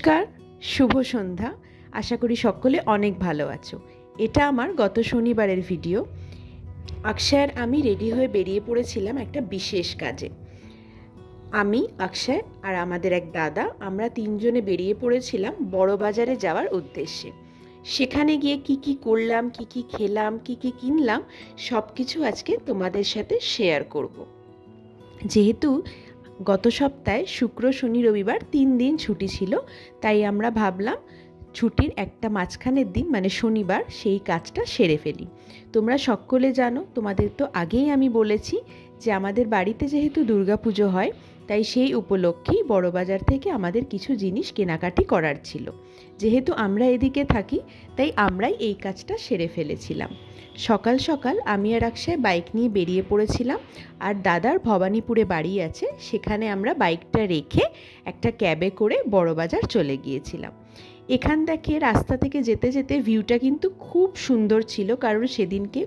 নমস্কার, শুভ সন্ধ্যা। আশা করি সকলে অনেক ভালো আছো। এটা আমার গত শনিবারের ভিডিও। অক্ষয় আর আমি রেডি হয়ে বেরিয়ে পড়েছিলাম একটা বিশেষ কাজে। আমি, অক্ষয় আর আমাদের এক দাদা, আমরা তিনজনে বেরিয়ে পড়েছিলাম বড় বাজারে যাওয়ার উদ্দেশ্যে। সেখানে গিয়ে কি কি করলাম, কি কি খেলাম, কি কি কিনলাম, সব কিছু আজকে তোমাদের সাথে শেয়ার করব। যেহেতু গত সপ্তাহে শুক্র, শনি, রবিবার 3 দিন ছুটি ছিল, তাই আমরা ভাবলাম ছুটির একটা মাঝখানের দিন মানে শনিবার সেই কাজটা সেরে ফেলি। তোমরা সকলে জানো, তোমাদের তো আগেই আমি বলেছি যে আমাদের বাড়িতে যেহেতু দুর্গাপুজো হয়, তাই সেই উপলক্ষেই বড়বাজার থেকে আমাদের কিছু জিনিস কেনাকাটি করার ছিল। যেহেতু আমরা এদিকে থাকি, তাই আমরাই এই কাজটা সেরে ফেলেছিলাম। সকাল সকাল আমি আর অক্ষয় বাইক নিয়ে বেরিয়ে পড়েছিলাম, আর দাদার ভবানীপুরে বাড়ি আছে, সেখানে আমরা বাইকটা রেখে একটা ক্যাবে করে বড়বাজার চলে গিয়েছিলাম। এখান থেকে রাস্তা থেকে যেতে যেতে ভিউটা কিন্তু খুব সুন্দর ছিল, কারণ সেদিনকে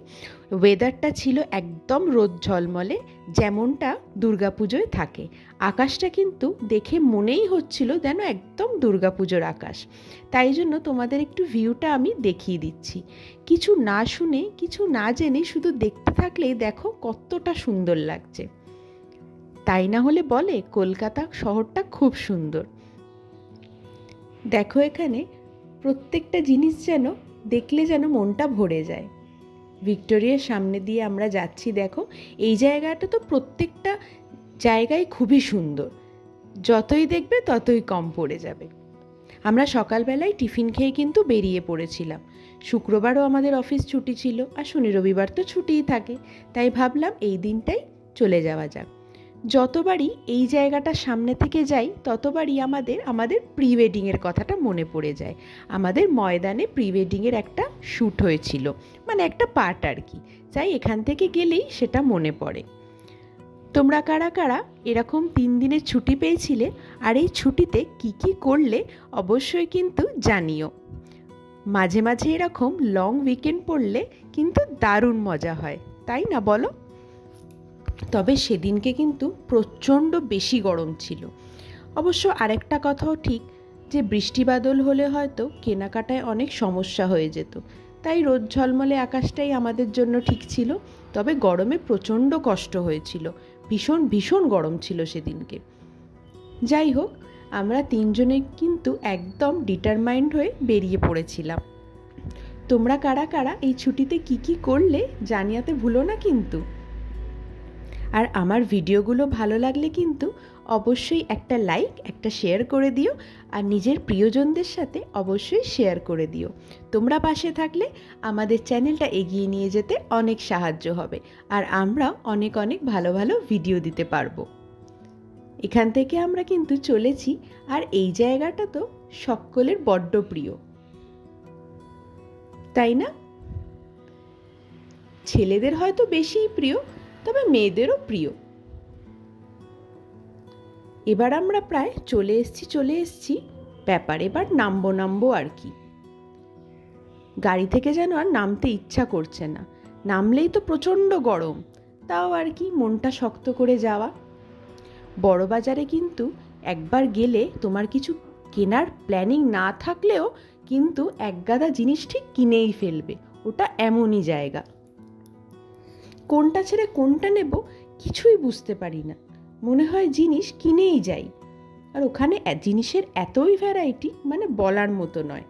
ওয়েদারটা ছিল একদম রোদ ঝলমলে, যেমনটা দুর্গাপুজোয় থাকে। আকাশটা কিন্তু দেখে মনেই হচ্ছিল যেন একদম দুর্গাপুজোর আকাশ। তাই জন্য তোমাদের একটু ভিউটা আমি দেখিয়ে দিচ্ছি। কিছু না শুনে, কিছু না জেনে শুধু দেখতে থাকলেই দেখো কতটা সুন্দর লাগছে। তাই না হলে বলে কলকাতা শহরটা খুব সুন্দর। দেখো এখানে প্রত্যেকটা জিনিস যেন দেখলে যেন মনটা ভরে যায়। ভিক্টোরিয়ার সামনে দিয়ে আমরা যাচ্ছি। দেখো এই জায়গাটা তো প্রত্যেকটা জায়গায় খুবই সুন্দর, যতই দেখবে ততই কম পড়ে যাবে। আমরা সকালবেলায় টিফিন খেয়ে কিন্তু বেরিয়ে পড়েছিলাম। শুক্রবারও আমাদের অফিস ছুটি ছিল, আর শনি রবিবার তো ছুটিই থাকে, তাই ভাবলাম এই দিনটাই চলে যাওয়া যাক। যতবারই এই জায়গাটার সামনে থেকে যাই, ততবারই আমাদের প্রি ওয়েডিংয়ের কথাটা মনে পড়ে যায়। আমাদের ময়দানে প্রি ওয়েডিংয়ের একটা শ্যুট হয়েছিল, মানে একটা পার্ট আর কি, তাই এখান থেকে গেলেই সেটা মনে পড়ে। তোমরা কারা কারা এরকম 3 দিনের ছুটি পেয়েছিলে, আর এই ছুটিতে কি কি করলে অবশ্যই কিন্তু জানিও। মাঝে মাঝে এরকম লং উইকেন্ড পড়লে কিন্তু দারুণ মজা হয়, তাই না বলো? তবে সেদিনকে কিন্তু প্রচণ্ড বেশি গরম ছিল। অবশ্য আরেকটা কথাও ঠিক, যে বৃষ্টি বাদল হলে হয়তো কেনাকাটায় অনেক সমস্যা হয়ে যেত, তাই রোদ ঝলমলে আকাশটাই আমাদের জন্য ঠিক ছিল। তবে গরমে প্রচণ্ড কষ্ট হয়েছিল, ভীষণ ভীষণ গরম ছিল সেদিনকে। যাই হোক, আমরা তিনজনে কিন্তু একদম ডিটারমাইন্ড হয়ে বেরিয়ে পড়েছিলাম। তোমরা কারা কারা এই ছুটিতে কি কি করলে জানিয়ে ভুলো না কিন্তু। আর আমার ভিডিওগুলো ভালো লাগলে কিন্তু অবশ্যই একটা লাইক, একটা শেয়ার করে দিও, আর নিজের প্রিয়জনদের সাথে অবশ্যই শেয়ার করে দিও। তোমরা পাশে থাকলে আমাদের চ্যানেলটা এগিয়ে নিয়ে যেতে অনেক সাহায্য হবে, আর আমরা অনেক অনেক ভালো ভালো ভিডিও দিতে পারবো। এখান থেকে আমরা কিন্তু চলেছি, আর এই জায়গাটা তো সকলের বড্ড প্রিয়, তাই না? ছেলেদের হয়তো বেশিই প্রিয়, তবে মেয়েদেরও প্রিয়। এবার আমরা প্রায় চলে এসছি ব্যাপার। এবার নামবো আর কি। গাড়ি থেকে যেন আর নামতে ইচ্ছা করছে না, নামলেই তো প্রচণ্ড গরম, তাও আর কি মনটা শক্ত করে যাওয়া। বড় বাজারে কিন্তু একবার গেলে তোমার কিছু কেনার প্ল্যানিং না থাকলেও কিন্তু একগাদা জিনিস ঠিক কিনেই ফেলবে। ওটা এমনই জায়গা, কোনটা ছেড়ে কোনটা নেব কিছুই বুঝতে পারি না, মনে হয় জিনিস কিনেই যাই। আর ওখানে জিনিসের এতই ভ্যারাইটি, মানে বলার মতো নয়।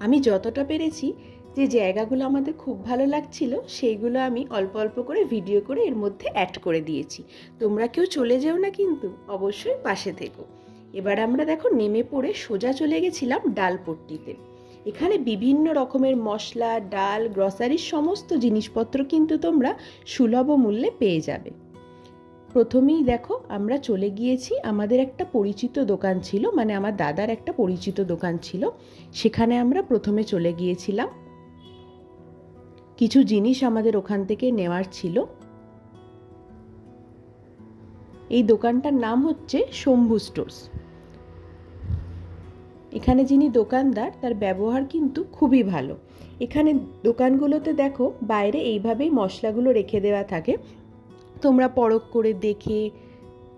আমি যতটা পেরেছি যে জায়গাগুলো আমাদের খুব ভালো লাগছিল, সেইগুলো আমি অল্প অল্প করে ভিডিও করে এর মধ্যে অ্যাড করে দিয়েছি। তোমরা কেউ চলে যেও না কিন্তু, অবশ্যই পাশে থেকো। এবার আমরা দেখো নেমে পড়ে সোজা চলে গেছিলাম ডালপট্টিতে। এখানে বিভিন্ন রকমের মশলা, ডাল, গ্রসারির সমস্ত জিনিসপত্র কিন্তু তোমরা সুলভ মূল্যে পেয়ে যাবে। প্রথমেই দেখো আমরা চলে গিয়েছি, আমাদের একটা পরিচিত দোকান ছিল, মানে আমার দাদার একটা পরিচিত দোকান ছিল, সেখানে আমরা প্রথমে চলে গিয়েছিলাম। কিছু জিনিস আমাদের ওখান থেকে নেওয়ার ছিল। এই দোকানটার নাম হচ্ছে শম্ভু স্টোর্স। এখানে যিনি দোকানদার, তার ব্যবহার কিন্তু খুবই ভালো। এখানে দোকানগুলোতে দেখো বাইরে এইভাবেই মশলাগুলো রেখে দেওয়া থাকে, তোমরা পরখ করে দেখে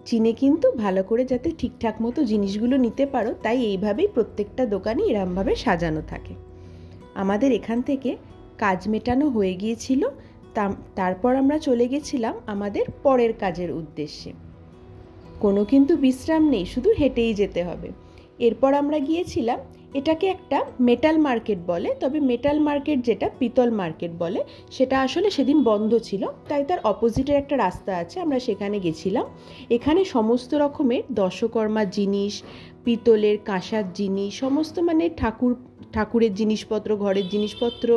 চিনে কিন্তু ভালো করে যাতে ঠিকঠাক মতো জিনিসগুলো নিতে পারো, তাই এইভাবেই প্রত্যেকটা দোকানই এরমভাবে সাজানো থাকে। আমাদের এখান থেকে কাজ মেটানো হয়ে গিয়েছিল, তারপর আমরা চলে গেছিলাম আমাদের পরের কাজের উদ্দেশ্যে। কোনো কিন্তু বিশ্রাম নেই, শুধু হেঁটেই যেতে হবে। এরপর আমরা গিয়েছিলাম, এটাকে একটা মেটাল মার্কেট বলে, তবে মেটাল মার্কেট যেটা পিতল মার্কেট বলে সেটা আসলে সেদিন বন্ধ ছিল, তাই তার অপোজিটের একটা রাস্তা আছে, আমরা সেখানে গেছিলাম। এখানে সমস্ত রকমের দশকর্মার জিনিস, পিতলের কাঁসার জিনিস, সমস্ত মানে ঠাকুরের জিনিসপত্র, ঘরের জিনিসপত্র,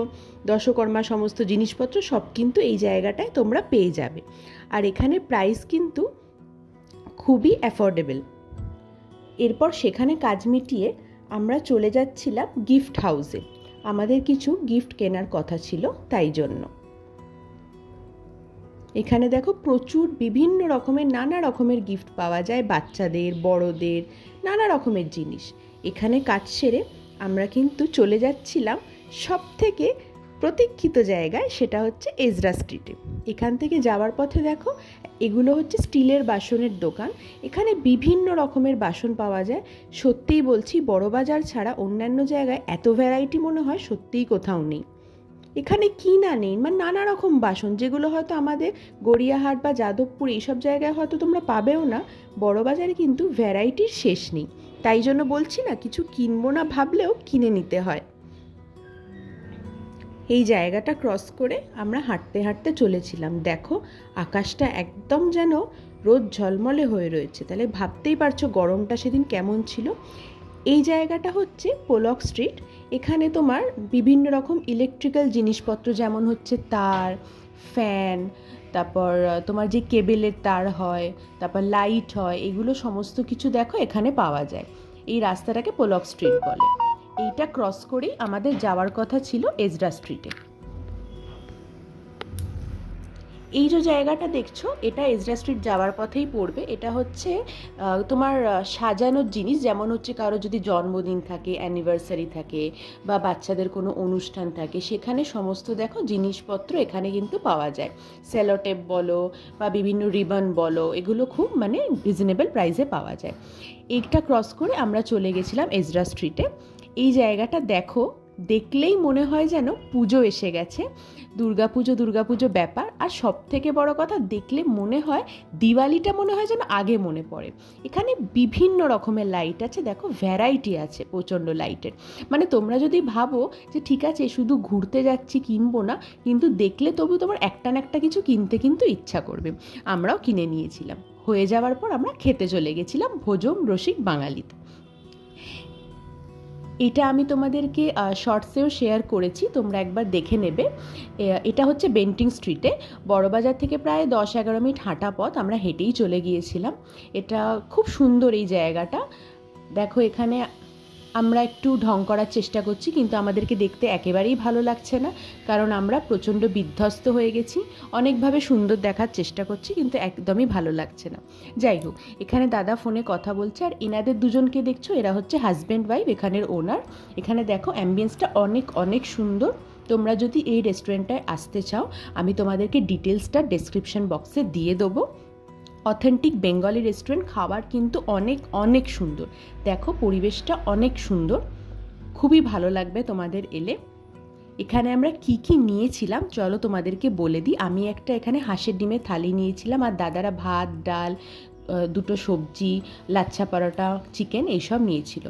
দশকর্মা সমস্ত জিনিসপত্র সব কিন্তু এই জায়গাটায় তোমরা পেয়ে যাবে। আর এখানে প্রাইস কিন্তু খুবই অ্যাফোর্ডেবল। এরপর সেখানে কাজ মিটিয়ে আমরা চলে যাচ্ছিলাম গিফট হাউসে। আমাদের কিছু গিফট কেনার কথা ছিল, তাই জন্য। এখানে দেখো প্রচুর বিভিন্ন রকমের নানা রকমের গিফট পাওয়া যায়, বাচ্চাদের, বড়দের, নানা রকমের জিনিস। এখানে কাজ সেরে আমরা কিন্তু চলে যাচ্ছিলাম সব থেকে প্রতীক্ষিত জায়গায়, সেটা হচ্ছে এজরা স্ট্রিটে। এখান থেকে যাওয়ার পথে দেখো এগুলো হচ্ছে স্টিলের বাসনের দোকান। এখানে বিভিন্ন রকমের বাসন পাওয়া যায়। সত্যিই বলছি, বড়বাজার ছাড়া অন্যান্য জায়গায় এত ভ্যারাইটি মনে হয় সত্যিই কোথাও নেই। এখানে কি না নেই, মানে নানা রকম বাসন, যেগুলো হয়তো আমাদের গড়িয়াহাট বা যাদবপুর এইসব জায়গায় হয়তো তোমরা পাবেও না, বড়বাজারে কিন্তু ভ্যারাইটির শেষ নেই। তাই জন্য বলছি না, কিছু কিনবো না ভাবলেও কিনে নিতে হয়। এই জায়গাটা ক্রস করে আমরা হাঁটতে হাঁটতে চলেছিলাম। দেখো আকাশটা একদম যেন রোদ ঝলমলে হয়ে রয়েছে, তাহলে ভাবতেই পারছো গরমটা সেদিন কেমন ছিল। এই জায়গাটা হচ্ছে পোলক স্ট্রিট। এখানে তোমার বিভিন্ন রকম ইলেকট্রিক্যাল জিনিসপত্র, যেমন হচ্ছে তার, ফ্যান, তারপর তোমার যে কেবেলের তার হয়, তারপর লাইট হয়, এগুলো সমস্ত কিছু দেখো এখানে পাওয়া যায়। এই রাস্তাটাকে পোলক স্ট্রিট বলে। এইটা ক্রস করেই আমাদের যাওয়ার কথা ছিল এজরা স্ট্রিটে। এই যে জায়গাটা দেখছো, এটা এজরা স্ট্রিট যাওয়ার পথেই পড়বে। এটা হচ্ছে তোমার সাজানোর জিনিস, যেমন হচ্ছে কারো যদি জন্মদিন থাকে, অ্যানিভার্সারি থাকে, বা বাচ্চাদের কোনো অনুষ্ঠান থাকে, সেখানে সমস্ত দেখো জিনিসপত্র এখানে কিন্তু পাওয়া যায়। সেলোটেপ বলো বা বিভিন্ন রিবন বলো, এগুলো খুব মানে রিজনেবল প্রাইসে পাওয়া যায়। এইটা ক্রস করে আমরা চলে গেছিলাম এজরা স্ট্রিটে। এই জায়গাটা দেখো, দেখলেই মনে হয় যেন পুজো এসে গেছে, দুর্গাপুজো ব্যাপার। আর সব থেকে বড় কথা, দেখলে মনে হয় দিওয়ালিটা মনে হয় যেন আগে মনে পড়ে। এখানে বিভিন্ন রকমের লাইট আছে, দেখো ভ্যারাইটি আছে প্রচণ্ড লাইটের। মানে তোমরা যদি ভাবো যে ঠিক আছে শুধু ঘুরতে যাচ্ছি, কিনবো না, কিন্তু দেখলে তবু তোমার একটা না একটা কিছু কিনতে কিন্তু ইচ্ছা করবে। আমরাও কিনে নিয়েছিলাম। হয়ে যাওয়ার পর আমরা খেতে চলে গেছিলাম ভোজন রসিক বাঙালিতে। এটা আমি তোমাদেরকে শর্টসেও শেয়ার করেছি, তোমরা একবার দেখে নেবে। এটা হচ্ছে বেন্টিং স্ট্রিটে, বড়বাজার থেকে প্রায় 10-11 মিনিট হাঁটা পথ। আমরা হেঁটেই চলে গিয়েছিলাম। এটা খুব সুন্দর এই জায়গাটা। দেখো এখানে আমরা একটু ঢং করার চেষ্টা করছি, কিন্তু আমাদেরকে দেখতে একেবারেই ভালো লাগছে না, কারণ আমরা প্রচণ্ড বিধ্বস্ত হয়ে গেছি। অনেকভাবে সুন্দর দেখার চেষ্টা করছি, কিন্তু একদমই ভালো লাগছে না। যাই হোক, এখানে দাদা ফোনে কথা বলছে, আর এনাদের দুজনকে দেখছো, এরা হচ্ছে হাজব্যান্ড ওয়াইফ, এখানের ওনার। এখানে দেখো অ্যাম্বিয়েন্সটা অনেক অনেক সুন্দর। তোমরা যদি এই রেস্টুরেন্টটায় আসতে চাও, আমি তোমাদেরকে ডিটেলসটা ডেসক্রিপশন বক্সে দিয়ে দেবো। অথেন্টিক বেঙ্গলি রেস্টুরেন্ট, খাবার কিন্তু অনেক অনেক সুন্দর। দেখো পরিবেশটা অনেক সুন্দর, খুবই ভালো লাগবে তোমাদের এলে। এখানে আমরা কি কি নিয়েছিলাম চলো তোমাদেরকে বলে দিই। আমি একটা এখানে হাঁসের ডিমের থালি নিয়েছিলাম, আর দাদারা ভাত, ডাল, দুটো সবজি, লাচ্ছা পরোটা, চিকেন এইসব নিয়েছিল।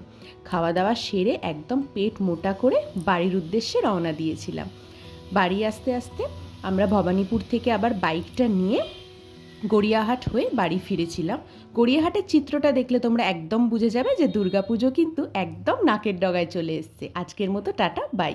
খাওয়া দাওয়া সেরে একদম পেট মোটা করে বাড়ির উদ্দেশ্যে রওনা দিয়েছিলাম। বাড়ি আসতে আসতে আমরা ভবানীপুর থেকে আবার বাইকটা নিয়ে গড়িয়াহাট হয়ে বাড়ি ফিরেছিলাম। গড়িয়াহাটের চিত্রটা দেখলে তোমরা একদম বুঝে যাবে যে দুর্গাপুজো কিন্তু একদম নাকের ডগায় চলে এসছে। আজকের মতো টাটা, বাই।